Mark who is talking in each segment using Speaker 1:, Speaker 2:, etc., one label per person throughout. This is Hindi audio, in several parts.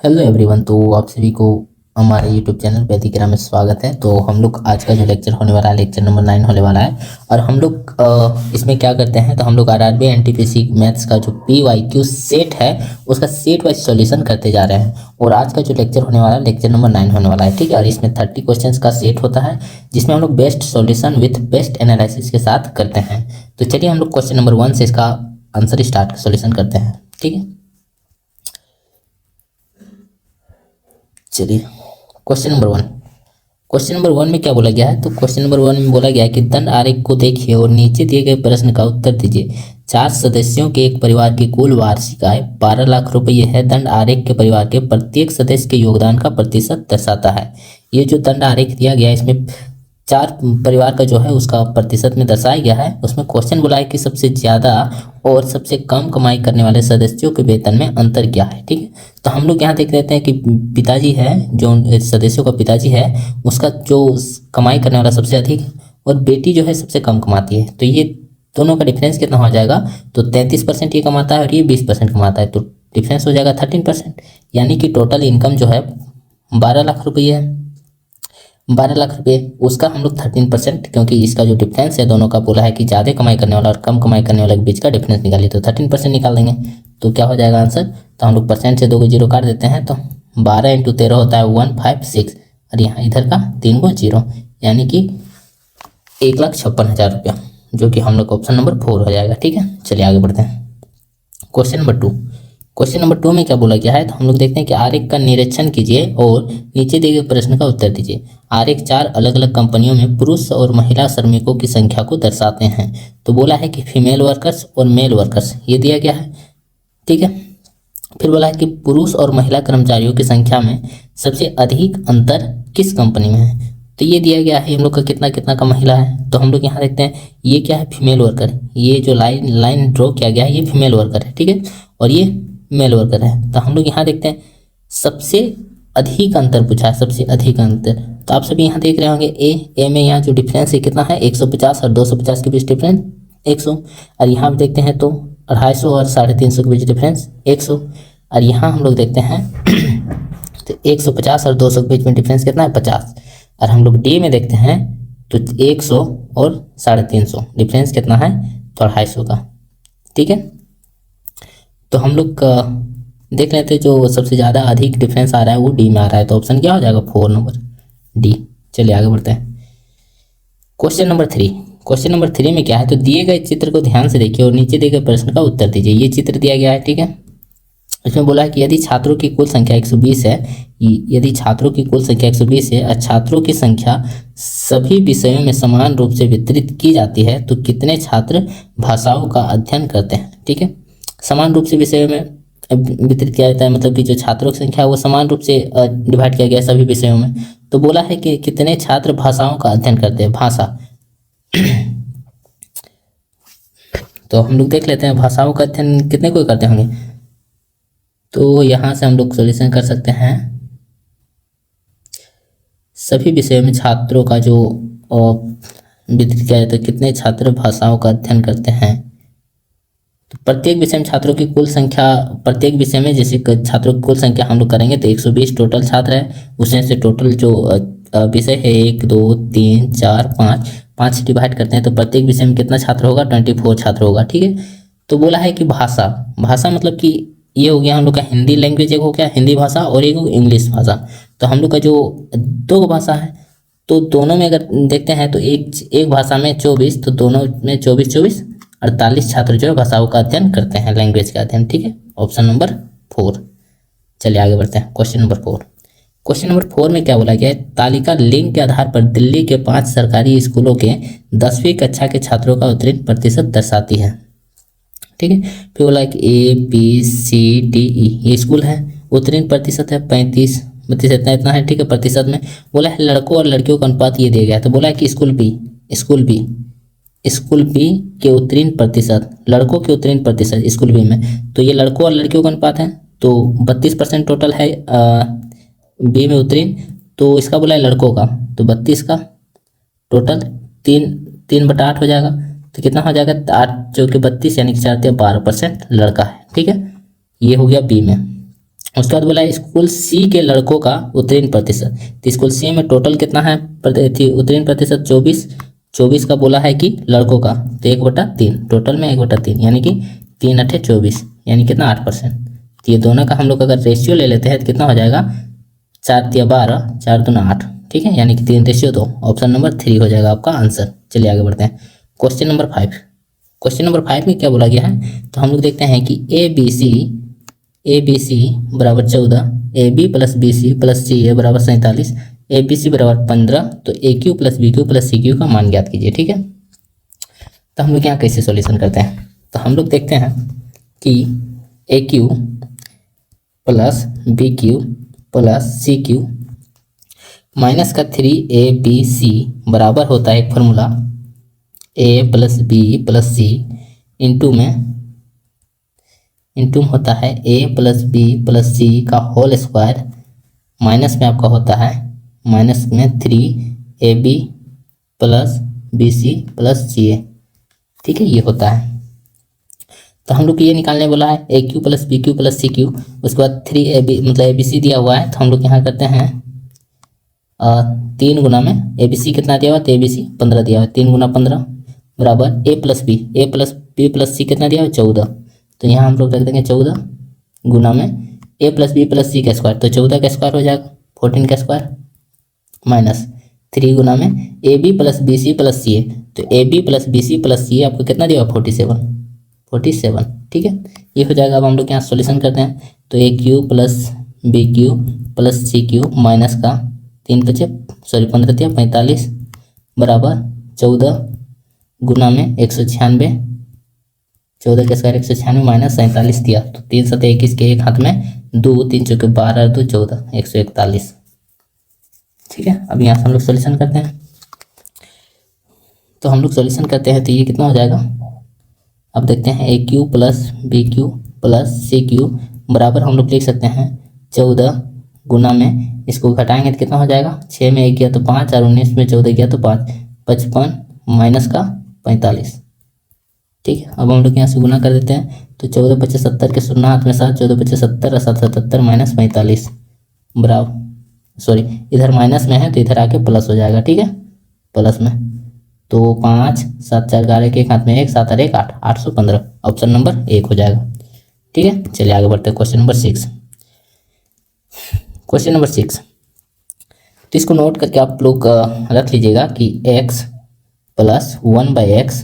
Speaker 1: Hello everyone. तो आप सभी को हमारे यूट्यूब चैनल वैदिक में स्वागत है। तो हम लोग आज का जो लेक्चर होने वाला है लेक्चर नंबर 9 होने वाला है। और हम लोग इसमें क्या करते हैं, तो हम लोग आरआरबी एनटीपीसी मैथ्स का जो पीवाईक्यू सेट है उसका सेट वाइज सॉल्यूशन करते जा रहे हैं। और आज का जो लेक्चर होने वाला है लेक्चर नंबर 9 होने वाला है, ठीक है। और इसमें 30 क्वेश्चन का सेट होता है जिसमें हम लोग best solution with best analysis के साथ करते हैं। तो चलिए हम लोग क्वेश्चन नंबर 1 से इसका आंसर स्टार्ट सॉल्यूशन करते हैं, ठीक है। चलिए क्वेश्चन नंबर 1 में क्या बोला गया है, तो क्वेश्चन नंबर 1 में बोला गया है कि दंड आरेख को देखिए और नीचे दिए गए प्रश्न का उत्तर दीजिए। 4 सदस्यों के एक परिवार की कुल वार्षिक आय 12 लाख रुपये है। दंड आरेख के परिवार के प्रत्येक सदस्य के योगदान का प्रतिशत दर्शाता है। ये जो दंड आरेख दिया गया है इसमें 4 परिवार का जो है उसका प्रतिशत में दर्शाया गया है। उसमें क्वेश्चन बोला है कि सबसे ज़्यादा और सबसे कम कमाई करने वाले सदस्यों के वेतन में अंतर क्या है, ठीक है। तो हम लोग यहाँ देख लेते हैं कि पिताजी है, जो सदस्यों का पिताजी है उसका जो कमाई करने वाला सबसे अधिक है और बेटी जो है सबसे कम कमाती है। तो ये दोनों का डिफरेंस कितना हो जाएगा, तो 33% ये कमाता है और ये 20% कमाता है। तो डिफरेंस हो जाएगा 13%, यानी कि टोटल इनकम जो है 12 लाख रुपये है। 12 लाख रुपये उसका हम लोग 13%, क्योंकि इसका जो डिफरेंस है दोनों का बोला है कि ज़्यादा कमाई करने वाला और कम कमाई करने वाले के बीच का डिफरेंस निकालिए, तो 13% निकाल देंगे। तो क्या हो जाएगा आंसर, तो हम लोग परसेंट से 2 को 0 काट देते हैं, तो 12 × 13 होता है 156 और यहाँ इधर का 3 को 0, यानी कि 1,56,000 रुपया, जो कि हम लोग ऑप्शन नंबर 4 हो जाएगा, ठीक है। चलिए आगे बढ़ते हैं। क्वेश्चन नंबर 2 में क्या बोला गया है, तो हम लोग देखते हैं कि आरेख का निरीक्षण कीजिए और नीचे दिए गए प्रश्न का उत्तर दीजिए। आरेख 4 अलग अलग कंपनियों में पुरुष और महिला श्रमिकों की संख्या को दर्शाते हैं। तो बोला है कि फीमेल वर्कर्स और मेल वर्कर्स ये दिया गया है, ठीक है। फिर बोला है कि पुरुष और महिला कर्मचारियों की संख्या में सबसे अधिक अंतर किस कंपनी में है। तो ये दिया गया है हम लोग का कितना कितना का महिला है। तो हम लोग यहाँ देखते हैं ये क्या है, फीमेल वर्कर। ये जो लाइन ड्रॉ किया गया है ये फीमेल वर्कर है, ठीक है, और ये मेल वर्कर है। तो हम लोग यहाँ देखते हैं सबसे अधिक अंतर पूछा है, सबसे अधिक अंतर। तो आप सभी यहाँ देख रहे होंगे ए में यहाँ जो डिफरेंस है कितना है, 150 और 250 के बीच डिफरेंस 100। और यहाँ भी देखते हैं तो 250 और 350 के बीच डिफरेंस 100। और यहाँ हम लोग देखते हैं तो 150 और 200 के बीच में डिफरेंस कितना है, 50। और हम लोग डी में देखते हैं तो 100 और 350 डिफरेंस कितना है, तो 250 का, ठीक है। तो हम लोग देख लेते हैं जो सबसे ज़्यादा अधिक डिफरेंस आ रहा है वो डी में आ रहा है। तो ऑप्शन क्या हो जाएगा, 4 नंबर डी। चलिए आगे बढ़ते हैं। क्वेश्चन नंबर 3 में क्या है, तो दिए गए चित्र को ध्यान से देखिए और नीचे दिए गए प्रश्न का उत्तर दीजिए। ये चित्र दिया गया है, ठीक है। इसमें बोला है कि यदि छात्रों की कुल संख्या 120 है, यदि छात्रों की कुल संख्या 120 है और छात्रों की संख्या सभी विषयों में समान रूप से वितरित की जाती है, तो कितने छात्र भाषाओं का अध्ययन करते हैं, ठीक है। समान रूप से विषयों में वितरित किया जाता है, मतलब कि जो छात्रों की संख्या है वो समान रूप से डिवाइड किया गया है सभी विषयों में। तो बोला है कि कितने छात्र भाषाओं का अध्ययन करते हैं, भाषा। तो हम लोग देख लेते हैं भाषाओं का अध्ययन कितने कोई करते होंगे। तो यहाँ से हम लोग सॉल्यूशन कर सकते हैं, सभी विषयों में छात्रों का जो वितरित किया जाता है, कितने छात्र भाषाओं का अध्ययन करते हैं। तो प्रत्येक विषय में छात्रों की कुल संख्या, प्रत्येक विषय में जैसे छात्रों की कुल संख्या हम लोग करेंगे तो 120 टोटल छात्र है, उसमें से टोटल जो विषय है 1 2 3 4 5 डिवाइड करते हैं तो प्रत्येक विषय में कितना छात्र होगा, 24 छात्र होगा, ठीक है। तो बोला है कि भाषा मतलब कि ये हो गया हम लोग का हिंदी लैंग्वेज, एक हो गया हिंदी भाषा और एक हो इंग्लिश भाषा। तो हम लोग का जो 2 भाषा है तो दोनों में अगर देखते हैं तो एक भाषा में 24, तो दोनों में 24 48 छात्र जो है भाषाओं का अध्ययन करते हैं, लैंग्वेज का अध्ययन, ठीक है। Option number 4। चलिए आगे बढ़ते हैं। क्वेश्चन नंबर 4 में क्या बोला गया है, तालिका लिंग के आधार पर दिल्ली के 5 सरकारी स्कूलों के 10वीं कक्षा के छात्रों का उत्तीर्ण प्रतिशत दर्शाती है, ठीक है। फिर बोला कि ABCDE ये स्कूल है, उत्तीर्ण प्रतिशत है 35 इतना है, ठीक है। प्रतिशत में बोला है लड़कों और लड़कियों का अनुपात ये दिया गया है। तो बोला है कि स्कूल बी के उत्तीर्ण प्रतिशत, लड़कों के उत्तीर्ण प्रतिशत स्कूल बी में, तो ये लड़कों और लड़कियों का अनुपात है, तो 32% टोटल है बी में उत्तीर्ण। तो इसका बोला है लड़कों का, तो 32 का टोटल 3/8 हो जाएगा। तो कितना हो जाएगा, 8 जो कि 32 यानी कि 4 × 12% लड़का है, ठीक है। ये हो गया बी में। उसके बाद बोला है स्कूल सी के लड़कों का उत्तीर्ण प्रतिशत। तो स्कूल सी में टोटल कितना है उत्तीर्ण प्रतिशत 24। 24 का बोला है कि लड़कों का, तो 1/3 टोटल में 1/3 यानी कि 3×8 = 24 यानी कितना 8%। तो ये दोनों का हम लोग अगर रेशियो ले लेते हैं तो कितना हो जाएगा 4×3=12 4×2=8, ठीक है, यानी कि 3:2। ऑप्शन नंबर 3 हो जाएगा आपका आंसर। चलिए आगे बढ़ते हैं। Question number 5। क्वेश्चन नंबर 5 में क्या बोला गया है, तो हम लोग देखते हैं कि ए बी सी बराबर 14, A B plus B C plus C A बराबर 47, ए बी सी बराबर 15। तो A cube plus B cube plus C cube का मान ज्ञात कीजिए, ठीक है। तो हम लोग यहाँ कैसे सॉल्यूशन करते हैं, तो हम लोग देखते हैं कि A cube plus B cube plus C cube minus का 3ABC बराबर होता है एक फार्मूला A plus B plus C into में होता है A plus B plus C का होल स्क्वायर, माइनस में आपका होता है माइनस में 3AB plus B C plus C A, ठीक है, ये होता है। तो हम लोग को ये निकालने बोला है A cube plus B cube plus C cube, उसके बाद 3AB मतलब ए बी सी दिया हुआ है, तो हम लोग यहाँ करते हैं 3 गुना में ए बी सी कितना दिया हुआ है, तो ए बी सी 15 दिया हुआ है, 3 गुना 15 बराबर ए प्लस बी प्लस सी कितना दिया हुआ है 14। तो यहाँ हम लोग रख देंगे 14 गुना में ए प्लस बी प्लस सी का स्क्वायर, तो 14 का स्क्वायर हो जाएगा 14 का स्क्वायर माइनस 3 गुना में A B plus B C plus C A, तो A B plus B C plus C A आपको कितना दिया हुआ 47, ठीक है, ये हो जाएगा। अब हम लोग यहाँ सॉल्यूशन करते हैं, तो A cube plus B cube plus C cube minus का 15 दिया 45 बराबर 14 गुना में 196, 14 के स्क्वायर 196 माइनस 47 दिया, तो 3 7 21 के एक हाथ में 2, 3 चौके 12 2 14 141, ठीक है। अब यहाँ से हम लोग सॉल्यूशन करते हैं, तो हम लोग सॉल्यूशन करते हैं तो ये कितना हो जाएगा, अब देखते हैं A cube plus B cube plus C cube बराबर हम लोग लिख सकते हैं 14 गुना में इसको घटाएंगे तो कितना हो जाएगा, 6 में 1 गया तो 5 और 19 में 14 गया तो 5, 55 माइनस का 45, ठीक है। अब हम लोग यहाँ से गुना कर देते हैं, तो 14 × 5 = 70 के 0 हाथ में 7, 14 × 5 = 70 और 7 × 77 माइनस 45 बराबर, सॉरी इधर माइनस में है तो इधर आके प्लस हो जाएगा, ठीक है, प्लस में, तो 5 7 4 11 के एक हाथ में 1, 7 और 1 8, 815 ऑप्शन नंबर 1 हो जाएगा, ठीक है। चलिए आगे बढ़ते हैं। Question number 6। क्वेश्चन नंबर 6, तो इसको नोट करके आप लोग रख लीजिएगा कि x प्लस 1/x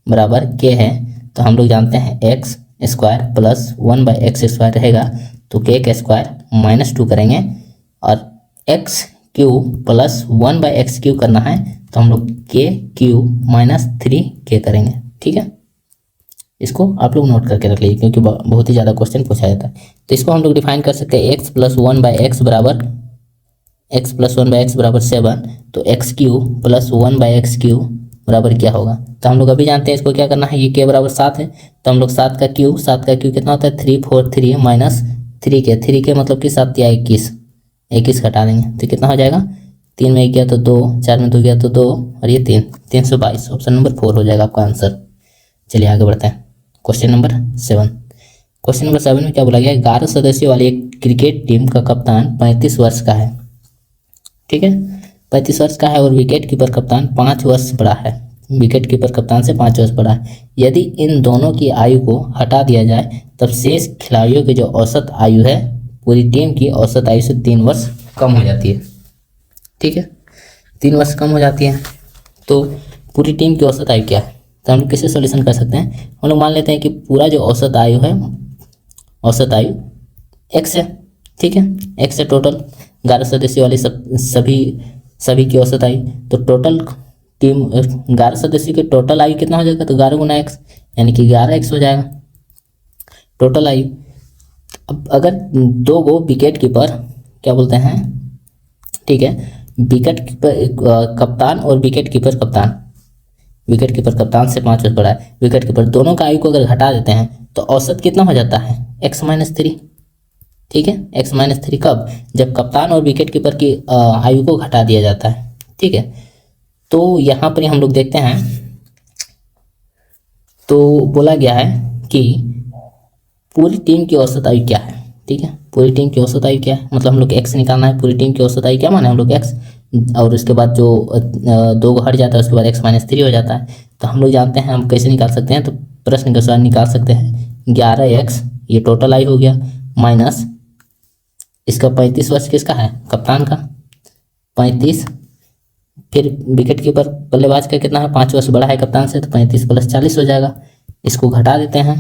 Speaker 1: बराबर k है, तो हम लोग जानते हैं x square plus 1/x square रहेगा, तो k का स्क्वायर -2 करेंगे और x cube plus 1/x cube करना है, तो हम लोग k क्यूब -3k करेंगे, ठीक है। इसको आप लोग नोट करके रख लीजिए क्योंकि बहुत ही ज़्यादा क्वेश्चन पूछा जाता है। तो इसको हम लोग डिफाइन कर सकते हैं x प्लस 1/x बराबर 7, तो x cube plus 1/x cube बराबर क्या होगा, तो हम लोग अभी जानते हैं इसको क्या करना है, ये k बराबर 7 है, तो हम लोग 7 का क्यूब कितना होता है 3 4 3 माइनस 3k मतलब कि 7 या 21 घटा देंगे तो कितना हो जाएगा, 3 में 1 गया तो 2, 4 में 2 गया तो 2 और ये 3, 322 ऑप्शन नंबर 4 हो जाएगा आपका आंसर। चलिए आगे बढ़ते हैं। Question number 7। क्वेश्चन नंबर 7 में क्या बोला गया है, 11 सदस्यों वाली एक क्रिकेट टीम का कप्तान 35 वर्ष का है, ठीक है, 35 वर्ष का है और विकेट कीपर कप्तान 5 वर्ष बड़ा है, विकेट कीपर कप्तान से 5 वर्ष बड़ा है। यदि इन दोनों की आयु को हटा दिया जाए तब शेष खिलाड़ियों की जो औसत आयु है पूरी टीम की औसत आयु से 3 वर्ष कम हो जाती है, ठीक है, 3 वर्ष कम हो जाती है। तो पूरी टीम की औसत आयु क्या है, तो हम लोग कैसे सॉल्यूशन कर सकते हैं, हम लोग मान लेते हैं कि पूरा जो औसत आयु है, औसत आयु x है, ठीक है, x है टोटल 11 सदस्यों वाली सभी की औसत आयु, तो टोटल टीम 11 सदस्यों की टोटल आयु कितना हो जाएगा, तो 11 गुना x यानी कि 11x हो जाएगा टोटल आयु। अब अगर 2 गो विकेट कीपर क्या बोलते हैं, ठीक है, विकेट कीपर कप्तान और विकेट कीपर कप्तान से 5 वर्ष बड़ा है, विकेट कीपर दोनों का आयु को अगर घटा देते हैं तो औसत कितना हो जाता है x - 3, ठीक है, x - 3 कब, जब कप्तान और विकेट कीपर की आयु को घटा दिया जाता है, ठीक है। तो यहाँ पर हम लोग देखते हैं, तो बोला गया है कि पूरी टीम की औसत आयु क्या है, ठीक है। पूरी टीम की औसत आयु क्या है, मतलब हम लोग एक्स निकालना है। पूरी टीम की औसत आयु क्या माने हम लोग एक्स, और उसके बाद जो 2 को हट जाता है उसके बाद x-3 हो जाता है। तो हम लोग जानते हैं हम कैसे निकाल सकते हैं, तो प्रश्न के अनुसार निकाल सकते हैं 11x, ये टोटल आयु हो गया, माइनस इसका 35 वर्ष किसका है, कप्तान का 35, फिर विकेट कीपर बल्लेबाज का कितना है, 5 वर्ष बड़ा है कप्तान से, तो 35 + 40 हो जाएगा। इसको घटा देते हैं,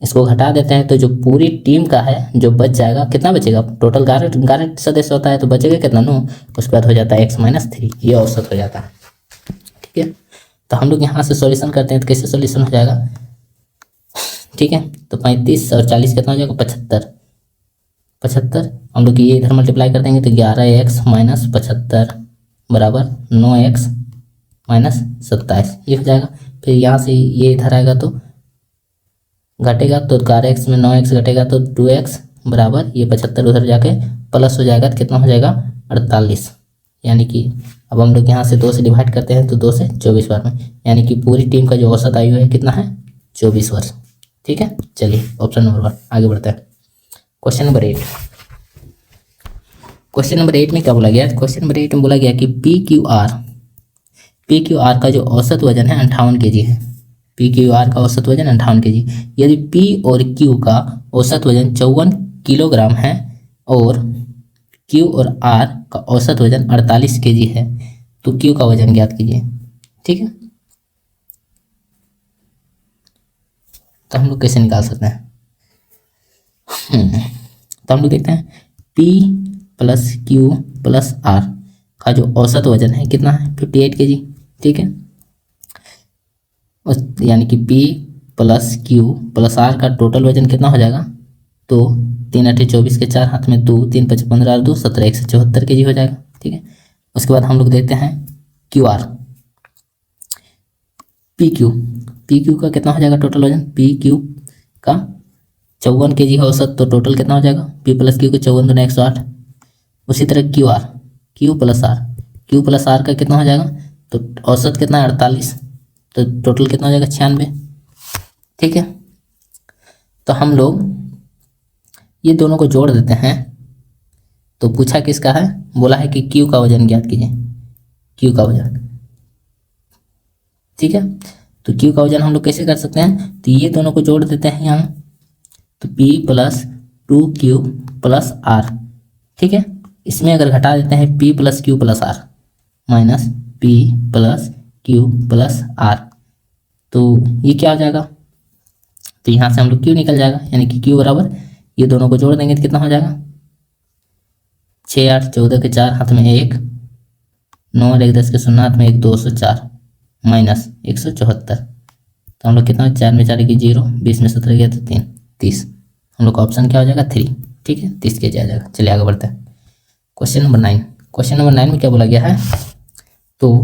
Speaker 1: इसको घटा देते हैं तो जो पूरी टीम का है जो बच जाएगा, कितना बचेगा, टोटल 11 सदस्य होता है तो बचेगा कितना, 9। उसके बाद हो जाता है x-3, ये औसत हो जाता है। ठीक है, तो हम लोग यहाँ से सॉल्यूशन करते हैं तो कैसे सॉल्यूशन हो जाएगा, ठीक है। तो 35 और 40 कितना हो जाएगा, 75 हम लोग ये इधर मल्टीप्लाई कर देंगे तो 11x - 75 बराबर 9x - 27, ये हो जाएगा। फिर यहाँ से ये इधर आएगा तो घटेगा, तो 11x में 9x घटेगा तो 2x बराबर ये 75 उधर जाके प्लस हो जाएगा तो कितना हो जाएगा 48। यानी कि अब हम लोग यहाँ से 2 से डिवाइड करते हैं तो 2 से 24 बार में, यानी कि पूरी टीम का जो औसत आयु है कितना है, 24 वर्ष। ठीक है, चलिए ऑप्शन नंबर 1 आगे बढ़ते हैं। क्वेश्चन नंबर 8, क्वेश्चन नंबर 8 में क्या बोला गया, क्वेश्चन नंबर 8 में बोला गया कि PQR का जो औसत वजन है 58 kg है। PQR का औसत वजन 58 kg। यदि P और Q का औसत वजन 54 किलोग्राम है और Q और R का औसत वजन 48 kg है, तो Q का वजन ज्ञात कीजिए। ठीक है, तो हम लोग कैसे निकाल सकते हैं, तो हम लोग देखते हैं P + Q + R का जो औसत वजन है कितना है, 58 kg। ठीक है, यानी कि P + Q + R का टोटल वजन कितना हो जाएगा, तो 3 8 24 के 4 हाथ में 2, 3 5 15 और 2 17 174 kg हो जाएगा। ठीक है, उसके बाद हम लोग देखते हैं QR, PQ का कितना हो जाएगा टोटल वजन, PQ का 54 kg है औसत, तो टोटल कितना हो जाएगा, P + Q को 54 × 108। उसी तरह Q + R का कितना हो जाएगा, तो औसत कितना है 48, तो टोटल कितना हो जाएगा 96। ठीक है, तो हम लोग ये दोनों को जोड़ देते हैं, तो पूछा किसका है, बोला है कि Q का वजन ज्ञात कीजिए, Q का वजन। ठीक है, तो Q का वजन हम लोग कैसे कर सकते हैं, तो ये दोनों को जोड़ देते हैं यहाँ, तो P + 2Q + R। ठीक है, इसमें अगर घटा देते हैं P + Q + R minus P + Q + R, तो ये क्या हो जाएगा, तो यहाँ से हम लोग Q निकल जाएगा, यानी कि Q बराबर ये दोनों को जोड़ देंगे तो कितना हो जाएगा, 6 8 14 के 4 हाथ में 1, 9 और 1 10 के 0 हाथ में 1, 204 माइनस 174, तो हम लोग कितना, 4 में 4 की 0, 20 में 17 गया तो 3 30, हम लोग का ऑप्शन क्या हो जाएगा 3। ठीक है, 30 के आ जाएगा। चलिए आगे बढ़ते हैं। क्वेश्चन नंबर 9, क्वेश्चन नंबर 9 में क्या बोला गया है, तो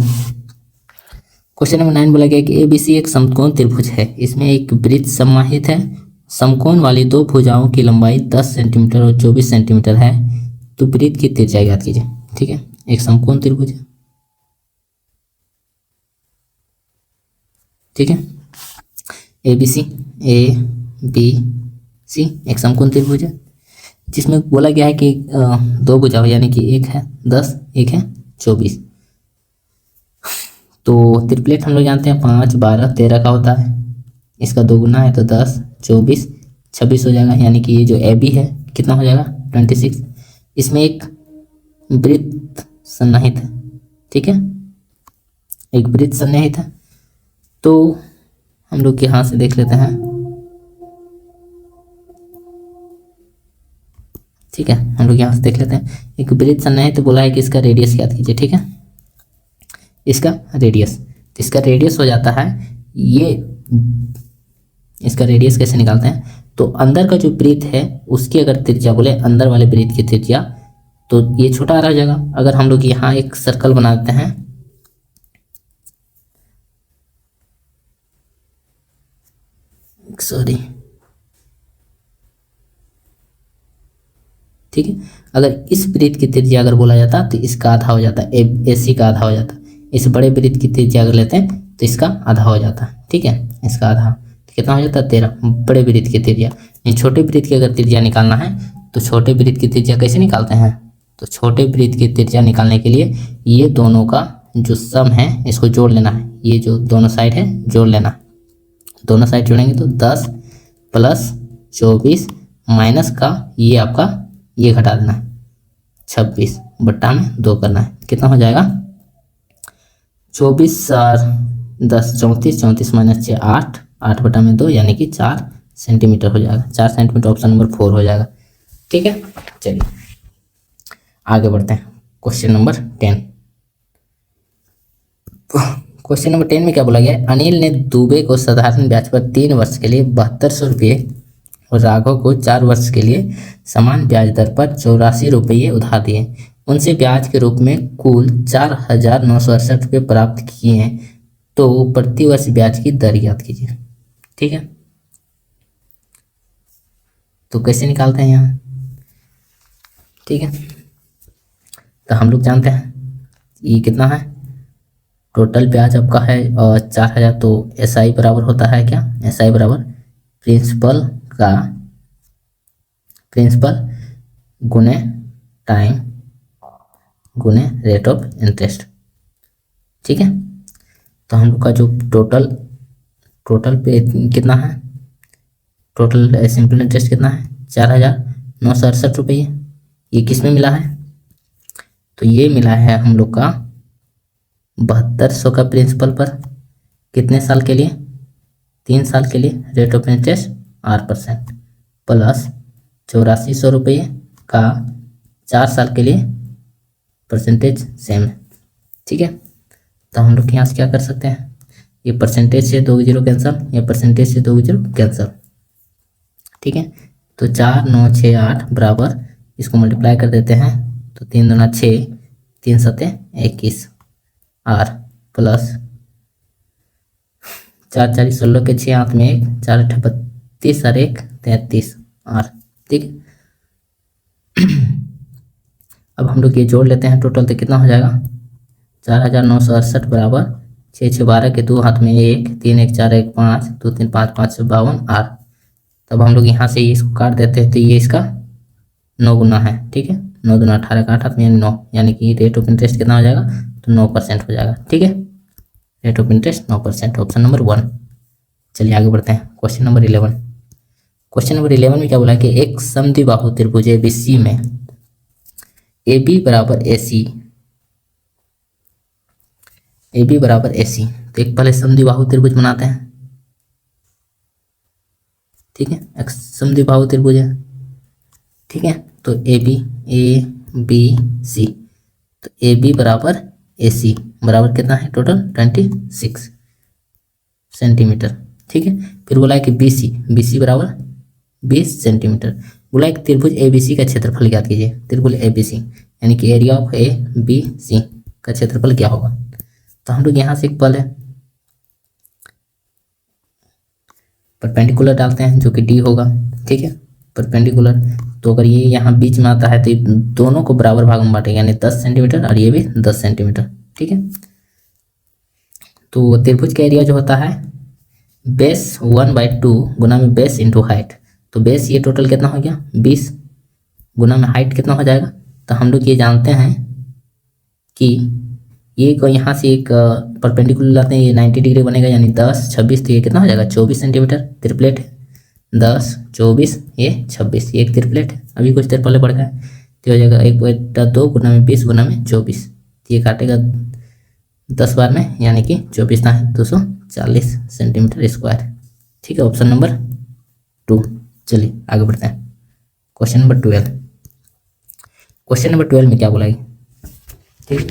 Speaker 1: क्वेश्चन नंबर 9 बोला गया कि ABC एक समकोण त्रिभुज है, इसमें एक वृत्त समाहित है, समकोण वाली 2 भुजाओं की लंबाई 10 सेंटीमीटर और 24 सेंटीमीटर है, तो वृत्त की त्रिज्या ज्ञात कीजिए। ठीक है, एक समकोण त्रिभुज है। ठीक है, ABC एक समकोण त्रिभुज है जिसमें बोला गया है कि 2 भुजाओं, यानी कि एक है 10 एक है 24, तो त्रिप्लेट हम लोग जानते हैं 5 12 13 का होता है, इसका 2 गुना है तो 10 24 26 हो जाएगा, यानी कि ये जो AB है कितना हो जाएगा 26। इसमें एक वृत्त सन्निहित है। ठीक है, एक वृत्त सन्निहित है, तो हम लोग यहाँ से देख लेते हैं। ठीक है, हम लोग यहाँ से देख लेते हैं, एक वृत्त सन्निहित तो बोला है कि इसका रेडियस याद कीजिए। ठीक है, इसका रेडियस, तो इसका रेडियस हो जाता है ये, इसका रेडियस कैसे निकालते हैं, तो अंदर का जो वृत्त है उसकी अगर त्रिज्या बोले, अंदर वाले वृत्त की त्रिज्या, तो ये छोटा रह जाएगा। अगर हम लोग यहाँ एक सर्कल बना देते हैं, सॉरी, ठीक है, अगर इस वृत्त की त्रिज्या अगर बोला जाता तो इसका आधा हो जाता है, AC का आधा हो जाता। इस बड़े वृत्त की त्रिज्या अगर लेते हैं तो इसका आधा हो जाता है। ठीक है, इसका आधा, कितना हो जाता है 13। बड़े वृत्त की त्रिज्या, इन छोटे वृत्त की अगर त्रिज्या निकालना है तो छोटे वृत्त की त्रिज्या कैसे निकालते हैं, तो छोटे वृत्त की त्रिज्या निकालने के लिए ये दोनों का जो सम है इसको जोड़ लेना है, ये जो दोनों साइड है जोड़ लेना है। दोनों साइड जोड़ेंगे तो 10 प्लस 24 माइनस का ये आपका ये घटा देना है 26 बट्टा में 2 करना है, कितना हो जाएगा 24 और 10 34, 34 माइनस 6 8, 8 बटा में 2 यानी कि 4 सेंटीमीटर हो जाएगा। 4 सेंटीमीटर ऑप्शन नंबर 4 हो जाएगा। ठीक है, चलिए आगे बढ़ते हैं। Question number 10। क्वेश्चन नंबर 10 में क्या बोला गया है, अनिल ने दुबे को साधारण ब्याज पर 3 वर्ष के लिए 7200 रुपये और राघव को 4 वर्ष के लिए समान ब्याज दर पर 84 रुपये उधार दिए। उनसे ब्याज के रूप में कुल 4968 रुपये प्राप्त किए हैं, तो प्रति वर्ष ब्याज की दर ज्ञात कीजिए। ठीक है, तो कैसे निकालते हैं यहाँ। ठीक है, तो हम लोग जानते हैं ये कितना है, टोटल ब्याज आपका है 4000, तो SI बराबर होता है क्या, SI बराबर प्रिंसिपल गुने टाइम गुने रेट ऑफ इंटरेस्ट। ठीक है, तो हम लोग का जो टोटल पे कितना है, टोटल सिंपल इंटरेस्ट कितना है 4968 रुपये। ये किस में मिला है, तो ये मिला है हम लोग का 7200 का प्रिंसिपल पर कितने साल के लिए, 3 साल के लिए, रेट ऑफ इंटरेस्ट 8% प्लस 8400 रुपये का 4 साल के लिए, परसेंटेज सेम है। ठीक है, तो हम लोग यहाँ से क्या कर सकते हैं, ये परसेंटेज से 2 जीरो कैंसल, ये परसेंटेज से 2 जीरो कैंसल। ठीक है, तो 4 9 6 8 बराबर इसको मल्टीप्लाई कर देते हैं तो 3 दूना 6, 3 सते 21 आर प्लस 4 4 16 के 6 हाथ में 1, 4 8 32 और 1 33 आर। ठीक है, अब हम लोग ये जोड़ लेते हैं टोटल, तो कितना हो जाएगा 4968 बराबर 6 6 12 के 2 हाथ में 1, 3 1 4 1 5, 2 3 5 5 52 आर। तब हम लोग यहाँ से इसको काट देते हैं तो ये इसका 9 गुना है। ठीक है, 9 दूना 18 का 8 हाथ में 9, यानी कि रेट ऑफ इंटरेस्ट कितना हो जाएगा, तो 9% हो जाएगा। ठीक है, rate of interest 9%, option number 1। चलिए आगे बढ़ते हैं। Question number 11। क्वेश्चन नंबर 11 में क्या बोला कि एक समद्विबाहु त्रिभुज ABC में AB बराबर AC, AB बराबर AC, तो एक पहले समद्विबाहु त्रिभुज बनाते हैं। ठीक है, एक समद्विबाहु त्रिभुज है। ठीक है, तो ABC, तो AB बराबर AC बराबर कितना है, टोटल 26 सेंटीमीटर। ठीक है, फिर बोला है कि BC बराबर 20 सेंटीमीटर। बोला है कि त्रिभुज ABC का क्षेत्रफल ज्ञात कीजिए। त्रिभुज ABC यानी कि एरिया ऑफ ABC का क्षेत्रफल क्या होगा, तो हम लोग यहाँ से पहले परपेंडिकुलर डालते हैं जो कि D होगा। ठीक है, परपेंडिकुलर, तो अगर ये यहाँ बीच में आता है तो दोनों को बराबर भाग में बांटेंगे, यानी 10 सेंटीमीटर और ये भी 10 सेंटीमीटर। ठीक है, तो त्रिभुज का एरिया जो होता है बेस 1/2 गुना में बेस इंटू हाइट, तो बेस ये टोटल कितना हो गया 20 गुना में हाइट कितना हो जाएगा, तो हम लोग ये जानते हैं कि ये को यहाँ से एक परपेंडिकुलर लाते हैं, ये 90 डिग्री बनेगा, यानी 10 26, तो ये कितना हो जाएगा 24 सेंटीमीटर। त्रिप्लेट है 10 24 ये 26, ये एक त्रिप्लेट है। अभी कुछ देर पहले बढ़ गया तो हो जाएगा 1/2 गुना में 20 गुना में 24, ये काटेगा 10 बार में, यानी कि 24 ना है 240 सेंटीमीटर स्क्वायर। ठीक है, ऑप्शन नंबर 2। चलिए आगे बढ़ते हैं। Question number 12। क्वेश्चन नंबर 12 में क्या बोला है, ठीक है,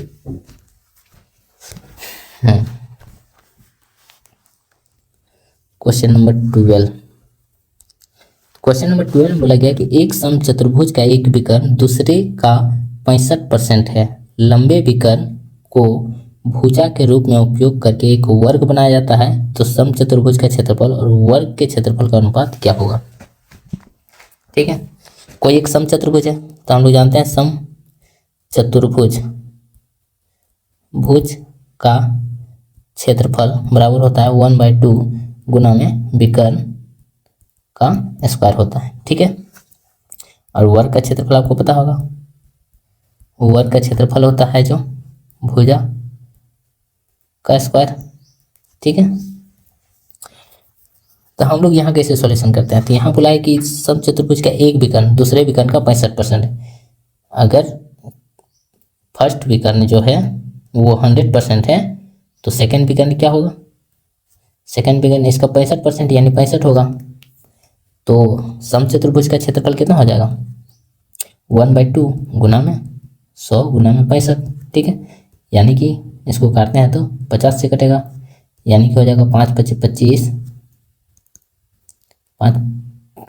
Speaker 1: क्वेश्चन नंबर 12। क्वेश्चन नंबर 12 में बोला गया कि एक समचतुर्भुज का एक विकर्ण दूसरे का 65% है। लंबे विकर्ण को भुजा के रूप में उपयोग करके एक वर्ग बनाया जाता है, तो समचतुर्भुज का क्षेत्रफल और वर्ग के क्षेत्रफल का अनुपात क्या होगा। ठीक है, कोई एक समचतुर्भुज है, तो हम लोग जानते हैं समचतुर्भुज भुज का क्षेत्रफल बराबर होता है 1/2 गुना में विकर्ण का स्क्वायर होता है। ठीक है, और वर्ग का क्षेत्रफल आपको पता होगा, वर्ग का क्षेत्रफल होता है जो भुजा का स्क्वायर। ठीक है, तो हम लोग यहाँ कैसे सॉल्यूशन करते हैं, तो यहाँ बोला है कि समचतुर्भुज का एक विकर्ण दूसरे विकर्ण का 65% है। अगर फर्स्ट विकर्ण जो है वो 100% है तो सेकंड विकर्ण क्या होगा, सेकंड विकर्ण इसका 65% यानी 65 होगा। तो समचतुर्भुज का क्षेत्रफल कितना हो जाएगा, 1/2 गुना में 100 गुना में 65। ठीक है, यानी कि इसको काटते हैं तो 50 से कटेगा, यानी कि हो जाएगा 5 × 25 5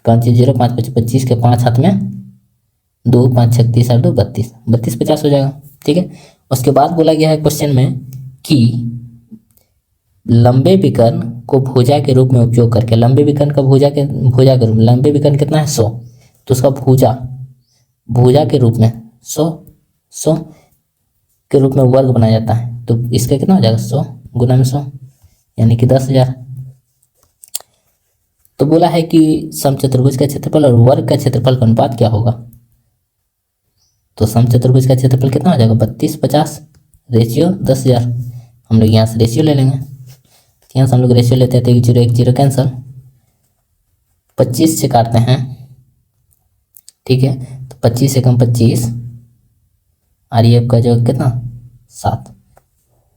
Speaker 1: 5 0 5 × 25 के 5 हाथ में 2 5 36 और 2 32 32 50 हो जाएगा। ठीक है, उसके बाद बोला गया है क्वेश्चन में कि लंबे विकर्ण को भुजा के रूप में उपयोग करके, लंबे विकर्ण का भुजा के रूप में, लंबे विकर्ण कितना है 100, तो उसका भुजा के रूप में 100 के रूप में वर्ग बनाया जाता है। तो इसका कितना हो जाएगा 100 गुना में 100 यानी कि 10,000। तो बोला है कि समचतुर्भुज का क्षेत्रफल और वर्ग का क्षेत्रफल का अनुपात क्या होगा, तो समचतुर्भुज का क्षेत्रफल कितना हो जाएगा 32 50 रेशियो 10,000। हम लोग यहाँ से रेशियो ले लेंगे, यहाँ से हम लोग रेशियो लेते हैं तो 1 0 1 0 कैंसल, 25 से काटते हैं। ठीक है, तो 25 से कम 25 और ये आपका जो कितना 7,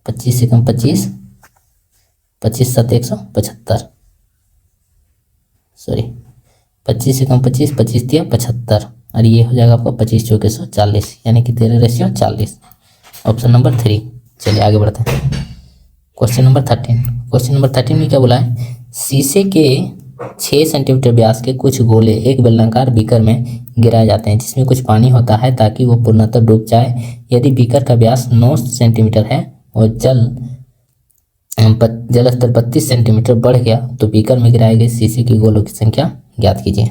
Speaker 1: 25 से कम 25 25 7 175, सॉरी 25 से कम 25 25 दिया 75 और ये हो जाएगा आपका 25 चौके 140 यानी कि 13 रेशियो 40, ऑप्शन नंबर 3। चलिए आगे बढ़ते हैं, क्वेश्चन नंबर 13। क्वेश्चन नंबर 13 में क्या बोला है, शीशे के 6 सेंटीमीटर व्यास के कुछ गोले एक बेलनाकार बीकर में गिराए जाते हैं जिसमें कुछ पानी होता है ताकि वो पूर्णतः डूब जाए। यदि बीकर का व्यास 9 सेंटीमीटर है और जल स्तर 32 सेंटीमीटर बढ़ गया तो बीकर में गिराए गए शीशे के गोलों की संख्या ज्ञात कीजिए।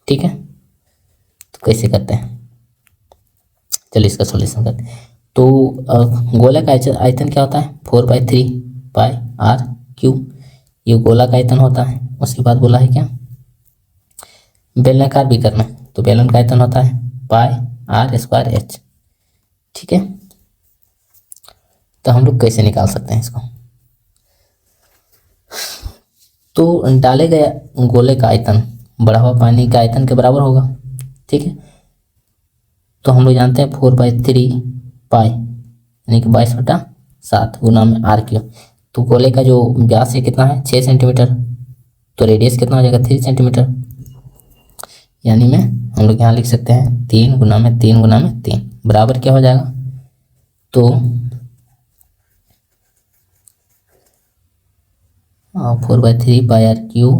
Speaker 1: ठीक है, तो कैसे करते हैं, चलिए इसका सॉल्यूशन करते हैं। तो गोला का आयतन क्या होता है 4/3 पाई आर क्यू, ये गोला का आयतन होता है। उसके बाद बोला है क्या बेलनाकार बीकर में, तो बेलन का आयतन होता है पाई आर स्क्वायर एच। ठीक है, तो हम लोग कैसे निकाल सकते हैं इसको, तो डाले गए गोले का आयतन बढ़ा हुआ पानी के आयतन के बराबर होगा। ठीक है, तो हम लोग जानते हैं 4/3 पाई यानी कि 22/7 गुना में आर क्यू। तो गोले का जो व्यास है कितना है 6 सेंटीमीटर, तो रेडियस कितना हो जाएगा 3 सेंटीमीटर, यानी में हम लोग यहाँ लिख सकते हैं 3 गुना में 3 गुना में 3 बराबर क्या हो जाएगा, तो 4/3 पाई आर क्यू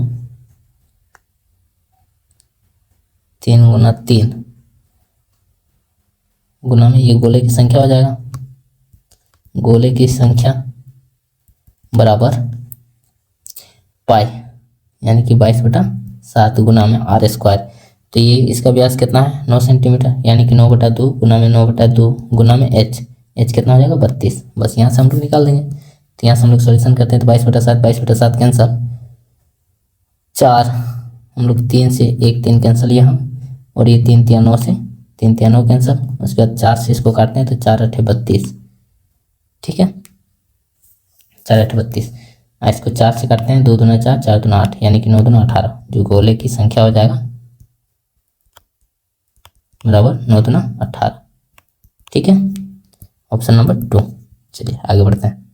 Speaker 1: 3 गुना 3 गुना में ये गोले की संख्या हो जाएगा, गोले की संख्या बराबर पाई यानी कि 22/7 गुना में आर स्क्वायर। तो ये इसका व्यास कितना है 9 सेंटीमीटर यानी कि 9/2 गुना में 9/2 गुना में एच कितना हो जाएगा 32। बस यहाँ से हम लोग निकाल देंगे, तो यहाँ से हम लोग सॉल्यूशन करते हैं तो 22/7 कैंसल, 4 हम लोग 3 से 1 3 कैंसल यहाँ, और ये 3 3 9 से 3 3 9 कैंसल। उसके बाद 4 से इसको काटते हैं तो 4 8 32। ठीक है, 4 8 32, इसको 4 से काटते हैं 2 दूना 4 4 दूना 8 यानी कि 9 दूना 18, जो गोले की संख्या हो जाएगा बराबर 9 दूना 18। ठीक है, ऑप्शन नंबर 2। चलिए आगे बढ़ते हैं,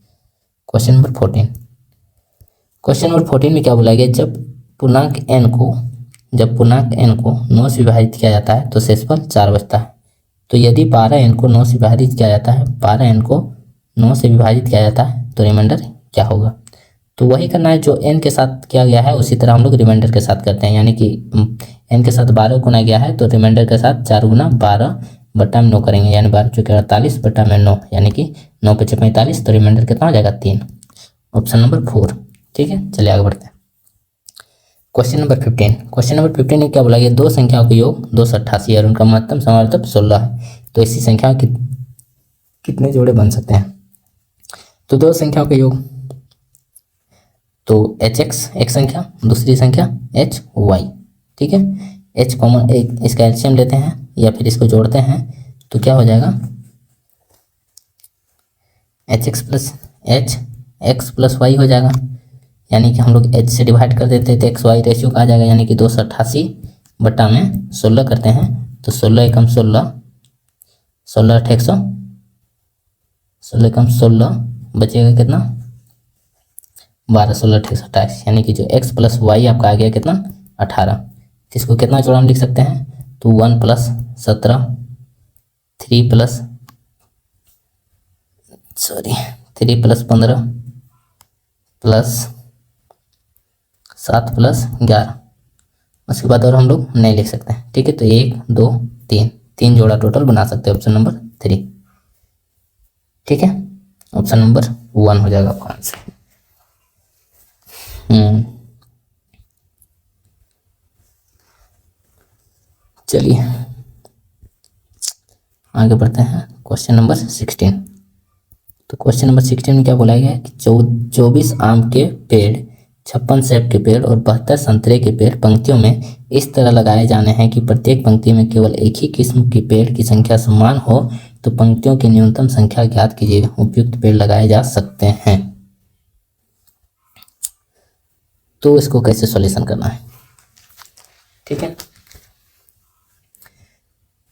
Speaker 1: क्वेश्चन नंबर 14। क्वेश्चन नंबर 14 में क्या बोला गया, जब पूर्णांक n को 9 से विभाजित किया जाता है तो शेषफल 4 बचता है। तो यदि 12n को 9 से विभाजित किया जाता है, 12n को 9 से विभाजित किया जाता है तो रिमाइंडर क्या होगा। तो वही करना है जो n के साथ किया गया है उसी तरह हम लोग रिमाइंडर के साथ करते हैं, यानी कि n के साथ 12 गुना गया है तो रिमाइंडर के साथ 4 गुना 12/9 करेंगे, यानी 12 चौके 48/9 यानी कि 9 × 5 = 45, तो रिमाइंडर कितना हो जाएगा 3, ऑप्शन नंबर 4। ठीक है, चलिए आगे बढ़ते हैं, क्वेश्चन नंबर 15। क्वेश्चन नंबर 15 में क्या बोला गया, दो संख्याओं का योग 288 और उनका महत्तम समावर्तक 16 है, तो ऐसी संख्याओं की कितने जोड़े बन सकते हैं। तो दो संख्याओं का योग तो एच एक्स एक संख्या, दूसरी संख्या एच वाई, ठीक है। एच कॉमन एक इसका एलसीएम लेते हैं या फिर इसको जोड़ते हैं तो क्या हो जाएगा, एच एक्स प्लस वाई हो जाएगा, यानी कि हम लोग एच से डिवाइड कर देते हैं तो एक्स वाई रेशियो का आ जाएगा, यानी कि 288/16 करते हैं तो 16 एकम 16, 16 अठ 100, 16 एकम 16 बचेगा कितना 12, 16 अठ 128, यानी कि जो एक्स प्लस वाई आपका आ गया कितना 18। तो इसको कितना जोड़ा हम लिख सकते हैं, तो 1 + 17, 3 + 15 प्लस 7 + 11, उसके बाद और हम लोग नहीं लिख सकते हैं, ठीक है। तो 1 2 3, 3 जोड़ा टोटल बना सकते हैं, ऑप्शन नंबर 3, ठीक है। ऑप्शन नंबर 1 हो जाएगा आपका आंसर। चलिए आगे बढ़ते हैं, क्वेश्चन नंबर 16। तो क्वेश्चन नंबर 16 में क्या बोला गया है कि 24 आम के पेड़, 56 सेब के पेड़ और 72 संतरे के पेड़ पंक्तियों में इस तरह लगाए जाने हैं कि प्रत्येक पंक्ति में केवल एक ही किस्म के पेड़ की संख्या समान हो, तो पंक्तियों की न्यूनतम संख्या ज्ञात कीजिए, उपयुक्त पेड़ लगाए जा सकते हैं। तो इसको कैसे सॉल्यूशन करना है, ठीक है।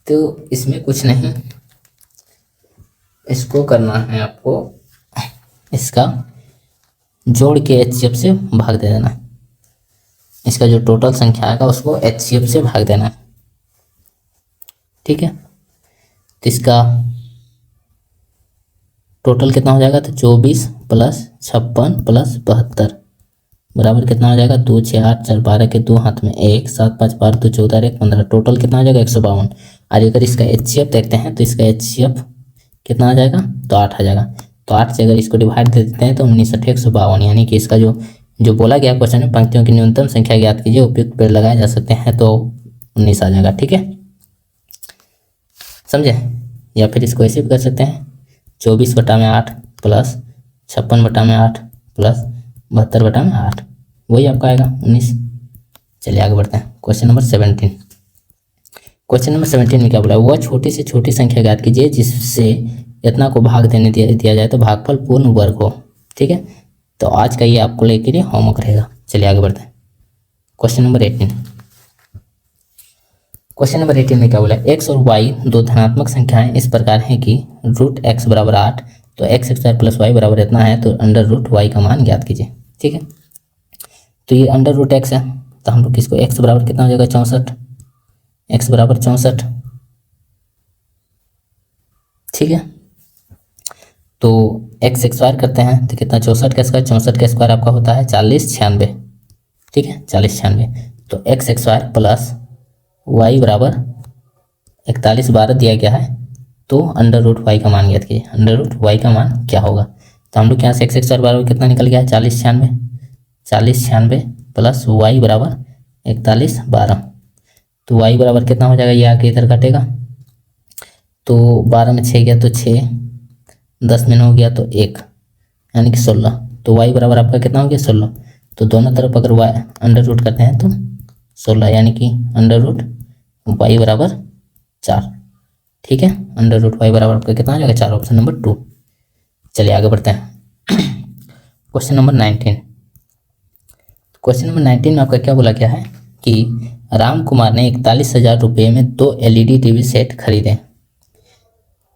Speaker 1: तो इसमें कुछ नहीं, इसको करना है आपको, इसका जोड़ के एचसीएफ से भाग दे देना है, इसका जो टोटल संख्या आएगा उसको एचसीएफ से भाग देना है, ठीक है। तो इसका टोटल कितना हो जाएगा, तो 24 + 56 + 72 बराबर कितना हो जाएगा, 2 6 8 4 12 के 2 हाथ में 1, 7 5 12 2 14 1 15, टोटल कितना हो जाएगा 152। और अगर इसका एचसीएफ देखते हैं तो इसका एचसीएफ कितना आ जाएगा, तो 8 आ जाएगा। तो 8 से अगर इसको डिवाइड दे देते हैं तो 19 8 152, यानी कि इसका जो बोला गया क्वेश्चन में पंक्तियों की न्यूनतम संख्या ज्ञात कीजिए, उपयुक्त पेड़ लगाए जा सकते हैं, तो 19 आ जाएगा, ठीक है, समझे। या फिर इसको ऐसे भी कर सकते हैं, 24/8 प्लस 56/8 प्लस 72/8, वही आपका आएगा 19। चलिए आगे बढ़ते हैं, क्वेश्चन नंबर 17। क्वेश्चन नंबर 17 में क्या बोला, वह छोटी से छोटी संख्या ज्ञात कीजिए जिससे इतना को भाग देने दिया जाए तो भागफल पूर्ण वर्ग हो, ठीक है। तो आज का ये आपको लेके लिए होमवर्क रहेगा। चलिए आगे बढ़ते हैं, क्वेश्चन नंबर 18। क्वेश्चन नंबर 18 में क्या बोला, एक्स और वाई दो धनात्मक संख्याएं इस प्रकार हैं कि √x = 8, तो x² + y बराबर इतना है, तो √y का मान ज्ञात कीजिए, ठीक है। तो ये √x है, तो हम लोग इसको x बराबर कितना हो जाएगा 64, x बराबर 64, ठीक है। तो x स्क्वायर करते हैं तो कितना 64 का स्क्वायर, 64 का स्क्वायर आपका होता है 40 96, ठीक है, 40 96। तो x² + y बराबर 41 12 दिया गया है, तो √y का मान ज्ञात कीजिए, √y का मान क्या होगा। तो हम लोग यहाँ से x² बराबर कितना निकल गया है 40 96, 40 96 प्लस y बराबर 41 12, तो y बराबर कितना हो जाएगा, ये आके इधर कटेगा, तो 12 में 6 गया तो 6, 10 में 9 गया तो 1, यानी कि 16, तो y बराबर आपका कितना हो गया 16। तो दोनों तरफ अगर y अंडर करते हैं तो 16, यानी कि √y बराबर 4, ठीक है, √y बराबर आपका कितना हो जाएगा 4, ऑप्शन नंबर 2। चलिए आगे बढ़ते हैं, क्वेश्चन नंबर 19। क्वेश्चन नंबर 19 में आपका क्या बोला गया है कि राम कुमार ने 41,000 रुपये में 2 LED टीवी सेट खरीदे,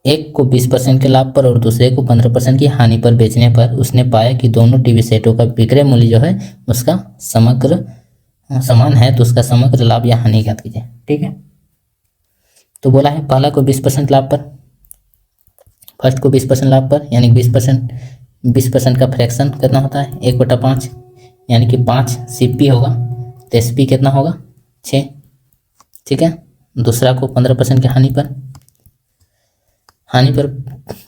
Speaker 1: एक को 20% के लाभ पर और दूसरे को 15% की हानि पर बेचने पर उसने पाया कि दोनों टीवी सेटों का विक्रय मूल्य जो है उसका समग्र समान है, तो उसका समग्र लाभ या हानि ज्ञात कीजिए, ठीक है। तो बोला है पहला को 20% लाभ पर, फर्स्ट को 20% लाभ पर, यानी 20% का फ्रैक्शन कितना होता है 1/5, यानी कि 5 CP होगा, तो SP कितना होगा 6, ठीक है। दूसरा को 15% की हानि पर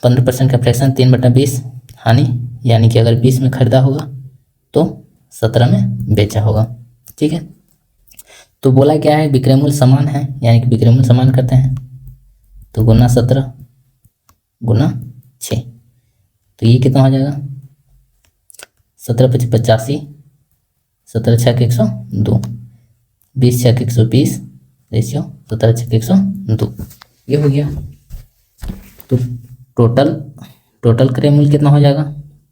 Speaker 1: 15% का फ्रैक्शन 3/20 हानि, यानी कि अगर 20 में खरीदा होगा तो 17 में बेचा होगा, ठीक है। तो बोला क्या है विक्रय मूल्य समान है, यानी कि विक्रय मूल्य समान करते हैं, तो गुना 17 गुना 6, तो ये कितना हो जाएगा 17 × 85 17 छक 102, 20 छक 120 रेशियो 17 छक 102, ये हो गया। तो टोटल क्रय मूल्य कितना हो जाएगा,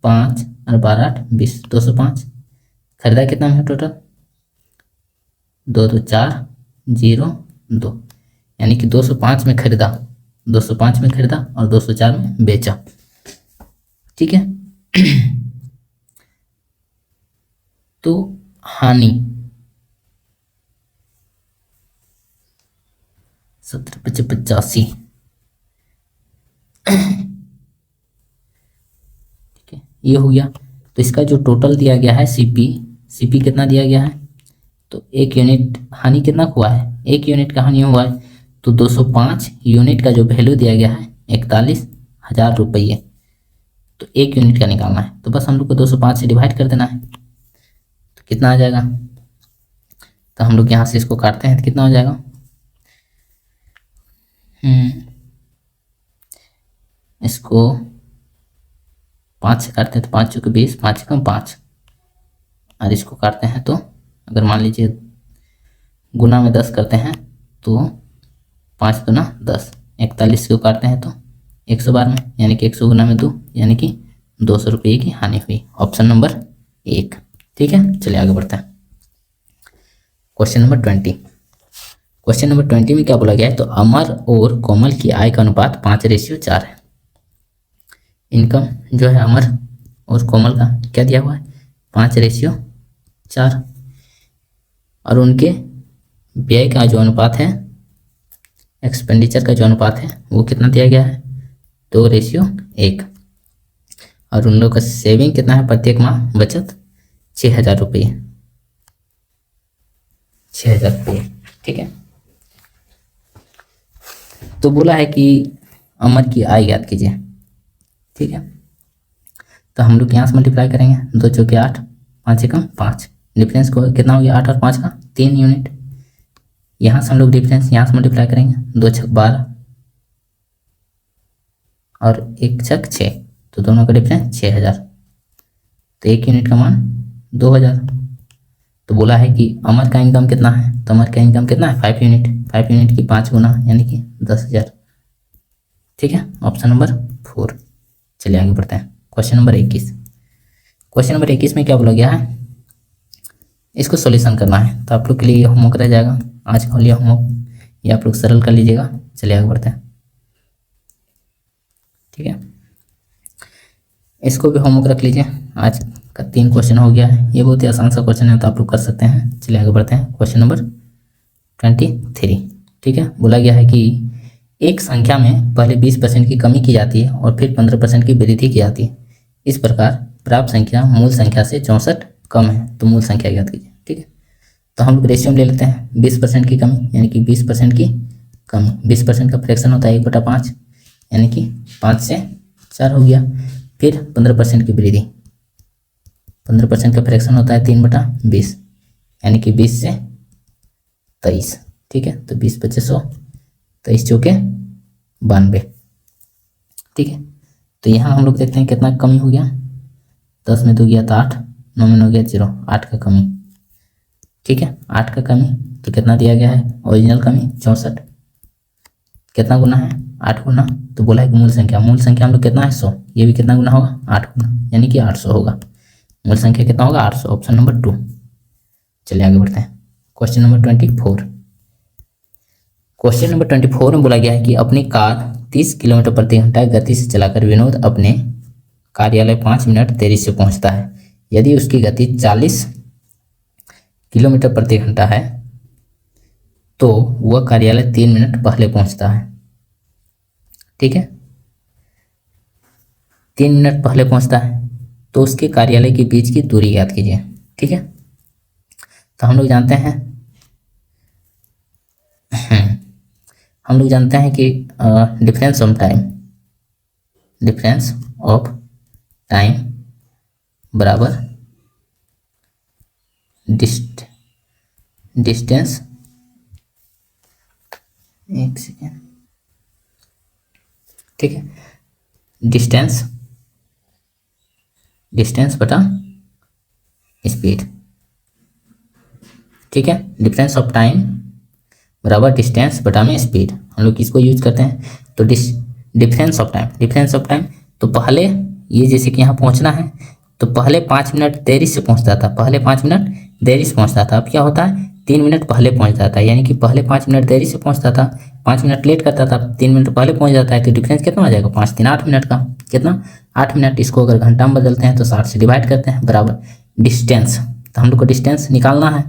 Speaker 1: 5 और 12 8 20, 205। खरीदा कितना में है टोटल, 2 2 4 0 2, यानी कि 205 में खरीदा, 205 में खरीदा और 204 में बेचा। ठीक है। तो हानि 17 × 85, ठीक है, ये हो गया। तो इसका जो टोटल दिया गया है सीपी कितना दिया गया है, तो 1 यूनिट हानि कितना हुआ है, 1 यूनिट का हानि हुआ है। तो 205 यूनिट का जो वैल्यू दिया गया है 41,000 रुपये, तो 1 यूनिट का निकालना है। तो बस हम लोग को 205 से डिवाइड कर देना है, तो कितना आ जाएगा। तो हम लोग यहाँ से इसको काटते हैं तो कितना हो जाएगा, इसको 5 से काटते हैं तो 5 चौके 20, 5 कम 5, और इसको काटते हैं तो अगर मान लीजिए गुना में 10 करते हैं तो 5 दूना 10, 41 को काटते हैं तो 112 में, यानी कि 100 गुना में 2, यानी कि 200 रुपये की हानि हुई। Option number 1। ठीक है, चलिए आगे बढ़ते हैं। Question number 20। क्वेश्चन नंबर 20 में क्या बोला गया है, तो अमर और कोमल की आय का अनुपात 5:4 है। इनकम जो है अमर और कोमल का क्या दिया हुआ है, 5:4, और उनके व्यय का जो अनुपात है, एक्सपेंडिचर का जो अनुपात है वो कितना दिया गया है, 2:1, और उन लोगों का सेविंग कितना है, प्रत्येक माह बचत 6,000 रुपये, 6,000 रुपये। ठीक है, तो बोला है कि अमर की आय ज्ञात कीजिए। ठीक है, तो हम लोग यहाँ से मल्टीप्लाई करेंगे, 2 चौके 8, 5 एकम 5, डिफरेंस को कितना हो गया 8 और 5 का 3 यूनिट। यहाँ से हम लोग डिफरेंस यहाँ से मल्टीप्लाई करेंगे, 2 छक 12 और 1 छक 6, तो दोनों का डिफरेंस 6,000, तो 1 यूनिट का मान 2,000। तो बोला है कि अमर का इनकम कितना है, तो अमर का इनकम कितना है 5 यूनिट, 5 यूनिट की 5 गुना यानी कि 10,000। ठीक है, ऑप्शन नंबर 4। चलिए आगे बढ़ते हैं। Question number 21। क्वेश्चन नंबर 21 में क्या बोला गया है, इसको सॉल्यूशन करना है। तो आप लोग के लिए होमवर्क रह जाएगा, आज का लिया होमवर्क, ये आप लोग सरल कर लीजिएगा। चलिए आगे बढ़ते हैं। ठीक है, इसको भी होमवर्क रख लीजिए, आज का 3 क्वेश्चन हो गया है, ये बहुत ही आसान सा क्वेश्चन है, तो आप लोग कर सकते हैं। चलिए आगे बढ़ते हैं। Question number 23। ठीक है, बोला गया है कि एक संख्या में पहले 20% की कमी की जाती है और फिर 15% की वृद्धि की जाती है। इस प्रकार प्राप्त संख्या मूल संख्या से 64 कम है, तो मूल संख्या ज्ञात कीजिए। ठीक है, तो हम लोग रेशियो में ले लेते हैं 20% की कमी, यानी कि 20% की कमी, 20% का फ्रैक्शन होता है 1/5, यानी कि 5 से 4 हो गया। फिर 15% की वृद्धि, 15% का फ्रैक्शन होता है 3/20, यानी कि 20 से 23। ठीक है, तो 20 × 100, 23 चौके 92। ठीक है, तो यहाँ हम लोग देखते हैं कितना कमी हो गया, 10 में 2 गया तो 8, 9 में 9 गया 0, 8 का कमी। ठीक है, 8 का कमी, तो कितना दिया गया है, ओरिजिनल कमी 64, कितना गुना है 8 गुना, तो बोला है कि मूल संख्या हम लोग कितना है 100, ये भी कितना गुना होगा 8 गुना, यानी कि 800 होगा। मूल संख्या कितना होगा 800, ऑप्शन नंबर 2। चलिए आगे बढ़ते हैं। Question number 24। क्वेश्चन नंबर 24 में बोला गया है कि अपनी कार 30 किलोमीटर प्रति घंटा गति से चलाकर विनोद अपने कार्यालय 5 मिनट देरी से पहुंचता है। यदि उसकी गति 40 किलोमीटर प्रति घंटा है तो वह कार्यालय 3 मिनट पहले पहुंचता है। ठीक है, 3 मिनट पहले पहुंचता है, तो उसके कार्यालय के बीच की दूरी ज्ञात कीजिए। ठीक है, तो हम लोग जानते हैं कि डिफरेंस ऑफ टाइम बराबर डिस्टेंस, एक सेकेंड, ठीक है, डिस्टेंस बटा स्पीड। ठीक है। डिफरेंस ऑफ टाइम बराबर डिस्टेंस बटा में स्पीड, हम लोग किसको यूज करते हैं, तो डिफरेंस ऑफ टाइम तो पहले ये जैसे कि यहाँ पहुँचना है तो पहले 5 मिनट देरी से पहुँचता था, अब क्या होता है 3 मिनट पहले पहुँच जाता है, यानी कि पहले 5 मिनट देरी से पहुँचता था, 5 मिनट लेट करता था, 3 मिनट पहले पहुँच जाता है, तो डिफरेंस कितना हो जाएगा 5 3 8 मिनट का, कितना 8 मिनट। इसको अगर घंटा में बदलते हैं तो 60 से डिवाइड करते हैं बराबर डिस्टेंस, तो हम लोग को डिस्टेंस निकालना है,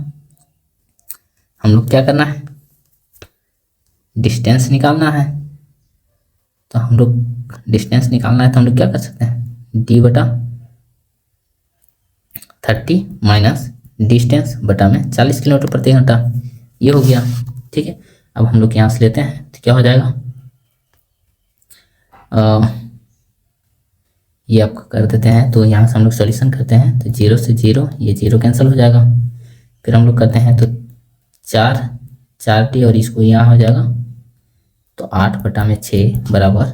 Speaker 1: हम लोग क्या करना है डिस्टेंस निकालना है, तो हम लोग डिस्टेंस निकालना है तो हम लोग क्या कर सकते हैं डी बटा 30 माइनस डिस्टेंस बटा में 40 किलोमीटर प्रति घंटा, ये हो गया। ठीक है, अब हम लोग यहाँ से लेते हैं तो क्या हो जाएगा, ये आपको कर देते हैं, तो यहाँ से हम लोग सॉल्यूशन करते हैं तो 0 से 0 ये 0 कैंसिल हो जाएगा, फिर हम लोग करते हैं तो 4t और इसको यहाँ हो जाएगा तो 8 बटा में 6 बराबर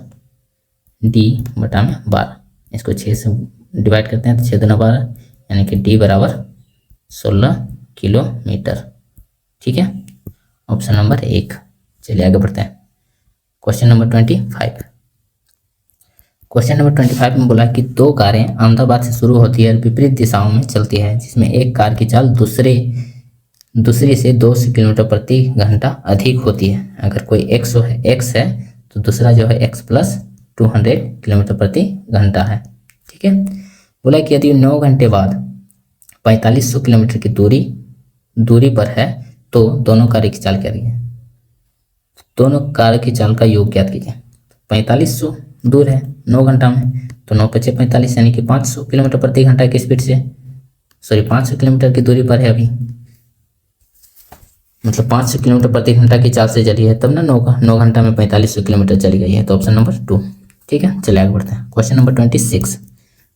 Speaker 1: d बटा में 12, इसको 6 से डिवाइड करते हैं तो 6 दूना 12, यानी कि d बराबर 16 किलोमीटर। ठीक है, ऑप्शन नंबर 1। चलिए आगे बढ़ते हैं, क्वेश्चन नंबर 25। क्वेश्चन नंबर 25 में बोला कि 2 कारें अहमदाबाद से शुरू होती है और विपरीत दिशाओं में चलती है, जिसमें एक कार की चाल दूसरी से 200 किलोमीटर प्रति घंटा अधिक होती है। अगर कोई x है तो दूसरा जो है x प्लस 200 किलोमीटर प्रति घंटा है। ठीक है, बोला कि यदि 9 घंटे बाद 4500 किलोमीटर की दूरी पर है तो दोनों कार की चाल क्या दी है, दोनों कार की चाल का योग ज्ञात कीजिए। 4500 दूर है 9 घंटा में, तो 9 × 5 = 45, यानी कि 500 किलोमीटर प्रति घंटा की स्पीड से 500 किलोमीटर की दूरी पर है अभी, मतलब 500 किलोमीटर प्रति घंटा की चाल से चली है, तब ना 9 घंटा में 4500 किलोमीटर चली गई है, तो ऑप्शन नंबर 2। ठीक है, चलिए आगे बढ़ते हैं, क्वेश्चन नंबर 26।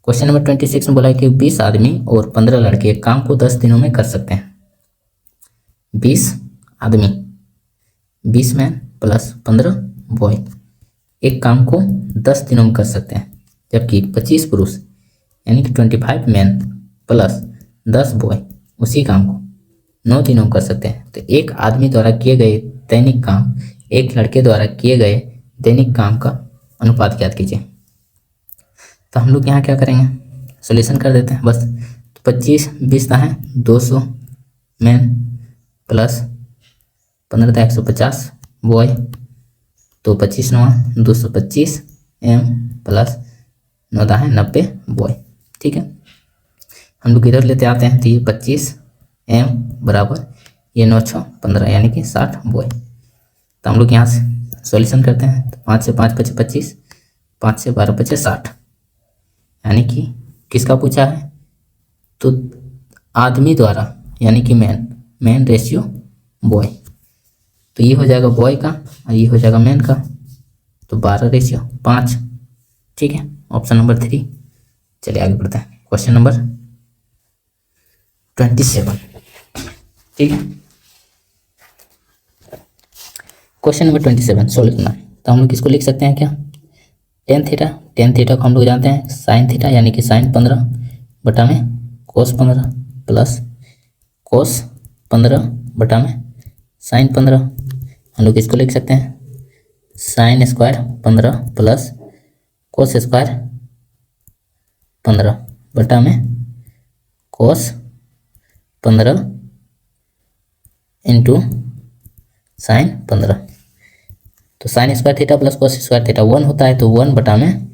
Speaker 1: क्वेश्चन नंबर 26 में बोला है कि 20 आदमी और 15 लड़के एक काम को 10 दिनों में कर सकते हैं। 20 आदमी 20 मैन प्लस 15 बॉय एक काम को 10 दिनों में कर सकते हैं, जबकि 25 पुरुष यानी कि 25 मैन प्लस 10 बॉय उसी काम को 9 दिनों में कर सकते हैं। तो एक आदमी द्वारा किए गए दैनिक काम एक लड़के द्वारा किए गए दैनिक काम का अनुपात ज्ञात कीजिए। तो हम लोग यहाँ क्या करेंगे, सॉल्यूशन कर देते हैं बस। तो 25 20 है 200 मैन प्लस 15 150 बॉय, तो 25 9 225 एम प्लस 9 है 90 बॉय। ठीक है, हम लोग इधर लेते आते हैं तो ये 25 एम बराबर ये 9 6 15 यानी कि 60 बॉय। तो हम लोग यहाँ से सॉल्यूशन करते हैं तो 5 से 5 × 5 = 25, 5 से 12 × 5 = 60, यानी कि किसका पूछा है, तो आदमी द्वारा यानी कि मैन रेशियो बॉय, तो ये हो जाएगा बॉय का और ये हो जाएगा मैन का, तो 12:5। ठीक है, ऑप्शन नंबर 3। चलिए आगे बढ़ते हैं, क्वेश्चन नंबर 27। ठीक है, क्वेश्चन नंबर 27 सोल्व करना है। तो हम लोग किसको लिख सकते हैं क्या, टेन थीटा को हम लोग जानते हैं साइन थीटा, यानी कि साइन 15 बटा में कोस 15 प्लस कोस 15 बटा में साइन 15। हम लोग इसको लिख सकते हैं sine square 15 plus cos square 15 बटा में कोस 15 इंटू साइन 15। तो sine square theta plus cos square theta 1 होता है, तो 1 बटा में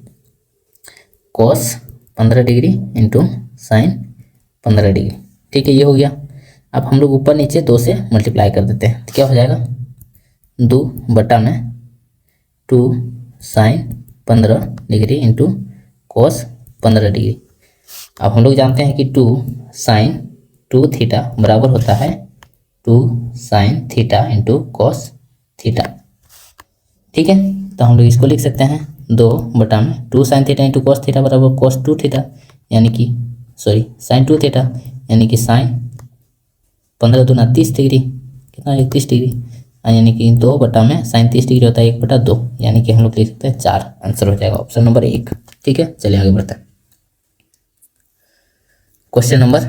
Speaker 1: कोस 15 डिग्री इंटू साइन 15 डिग्री। ठीक है, ये हो गया। अब हम लोग ऊपर नीचे 2 से मल्टीप्लाई कर देते हैं, तो क्या हो जाएगा 2 बटा में 2 sine 15 degree into cos 15 degree. अब हम लोग जानते हैं कि 2 साइन 2 थीटा बराबर होता है 2 sine theta into cos theta. ठीक है, तो हम लोग इसको लिख सकते हैं 2 बटा में 2 sine theta into cos theta बराबर कोस 2 थीटा, यानी कि साइन 2 थीटा, यानी कि साइन 15 दूना 30 डिग्री, कितना 31 डिग्री, यानी कि 2 बटा में साइन 30 डिग्री होता है 1 बटा 2, यानी कि हम लोग लिख सकते हैं 4। आंसर हो जाएगा ऑप्शन नंबर 1। ठीक है, चलिए आगे बढ़ते हैं, क्वेश्चन नंबर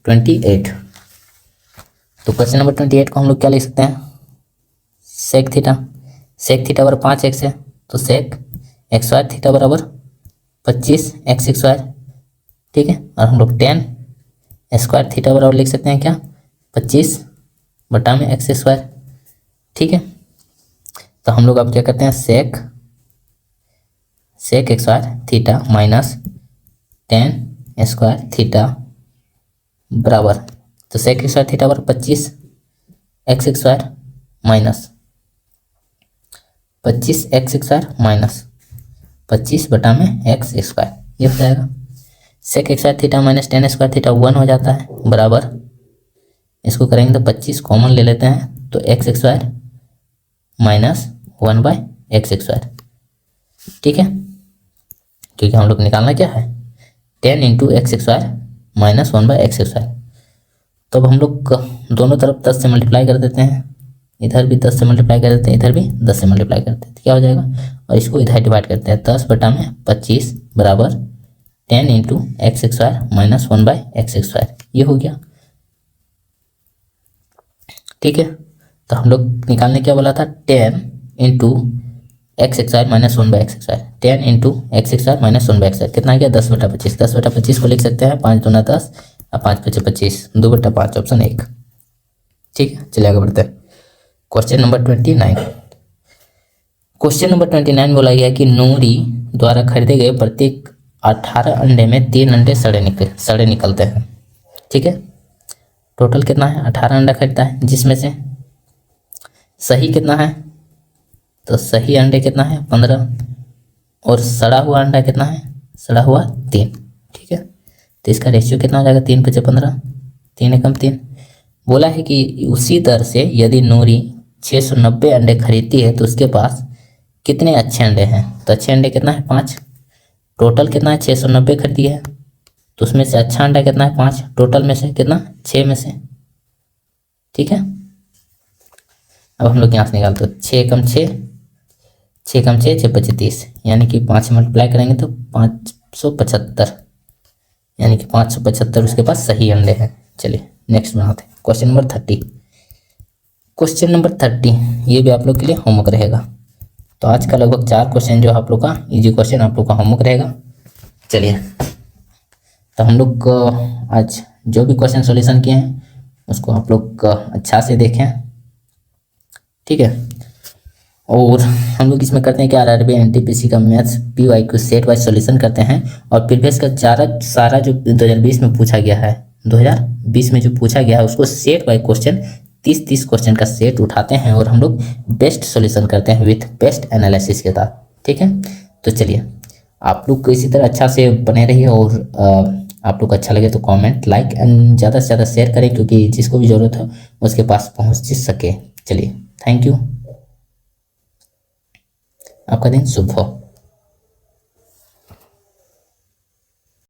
Speaker 1: 28। तो क्वेश्चन नंबर 28 को हम लोग क्या लिख सकते हैं, सेक थीटा, सेक थीटा बराबर 5x है, तो सेक एक्स स्क्वायर थीटा बराबर 25x स्क्वायर, ठीक है। और हम लोग 10 स्क्वायर थीटा बराबर लिख सकते हैं क्या, 25 बटा में एक्स स्क्वायर, ठीक है। तो हम लोग अब क्या करते हैं, sec x square theta minus 10 square theta बराबर, तो सेक स्क्वायर थीटा बराबर 25 x square minus 25 x square minus 25 बटा में एक्स स्क्वायर, ये हो जाएगा। Sec x square theta minus 10 square theta 1 हो जाता है, बराबर इसको करेंगे तो 25 कॉमन ले लेते हैं, तो x square minus 1 by x square, ठीक है। क्योंकि हम लोग निकालना क्या है, 10 into x square minus 1 by x square. तो अब हम लोग दोनों तरफ 10 से मल्टीप्लाई कर देते हैं, इधर भी 10 से मल्टीप्लाई कर देते हैं, इधर भी 10 से मल्टीप्लाई करते हैं, तो क्या हो जाएगा, और इसको इधर डिवाइड करते हैं, 10 बटा में 25 बराबर 10 into x square minus 1 by x square, ये हो गया, ठीक है। तो हम लोग निकालने क्या बोला था, 10 into x square minus 1 by x square, 10 into x square minus 1 by x square कितना आ गया, 10 बटा 25, 10 बटा 25 को लिख सकते हैं 5 दूना 10 और 5 पचे 25, 2 बटा 5 ऑप्शन 1, ठीक है। चलिए आगे बढ़ते हैं। क्वेश्चन नंबर 29, क्वेश्चन नंबर 29 बोला गया कि नूरी द्वारा खरीदे गए प्रत्येक 18 अंडे में 3 अंडे सड़े निकलते हैं, ठीक है। टोटल कितना है, 18 अंडा खरीदता है, जिसमें से सही कितना है, तो सही अंडे कितना है 15, और सड़ा हुआ अंडा कितना है, सड़ा हुआ 3, ठीक है। तो इसका रेशियो कितना हो जाएगा, 3 पचे 15, 3 एकम 3। बोला है कि उसी दर से यदि नूरी 690 अंडे खरीदती है तो उसके पास कितने अच्छे अंडे हैं, तो अच्छे अंडे कितना है 5, टोटल कितना है 690 खरीदी है, तो उसमें से अच्छा अंडा कितना है 5, टोटल में से कितना 6 में से, ठीक है। अब हम लोग यहाँ से निकालते हैं, 6 कम 6, 6 कम 6 6 पचे 30, यानी कि 5 से मल्टीप्लाई करेंगे तो 575, यानी कि 575 उसके पास सही अंडे हैं। चलिए नेक्स्ट बनाते हैं, क्वेश्चन नंबर 30, क्वेश्चन नंबर 30 ये भी आप लोग के लिए होमवर्क रहेगा। तो आज का लगभग 4 क्वेश्चन जो आप लोग का इजी क्वेश्चन आप लोग का होमवर्क रहेगा। चलिए तो हम लोग आज जो भी क्वेश्चन सॉल्यूशन किए हैं उसको आप लोग अच्छा से देखें, ठीक है। और हम लोग इसमें करते हैं कि आरआरबी एनटीपीसी का maths PYQ set wise solution करते हैं, और प्रीवियस का सारा जो 2020 में पूछा गया है, 2020 में जो पूछा गया है उसको सेट वाइज क्वेश्चन 30 क्वेश्चन का सेट उठाते हैं और हम लोग बेस्ट सॉल्यूशन करते हैं विथ बेस्ट एनालिसिस के साथ, ठीक है। तो चलिए आप लोग को इसी तरह अच्छा से बने रहिए, और आप लोग को अच्छा लगे तो कमेंट लाइक एंड ज़्यादा से ज़्यादा शेयर करें, क्योंकि जिसको भी ज़रूरत हो उसके पास पहुंच सके। चलिए थैंक यू, आपका दिन शुभ हो।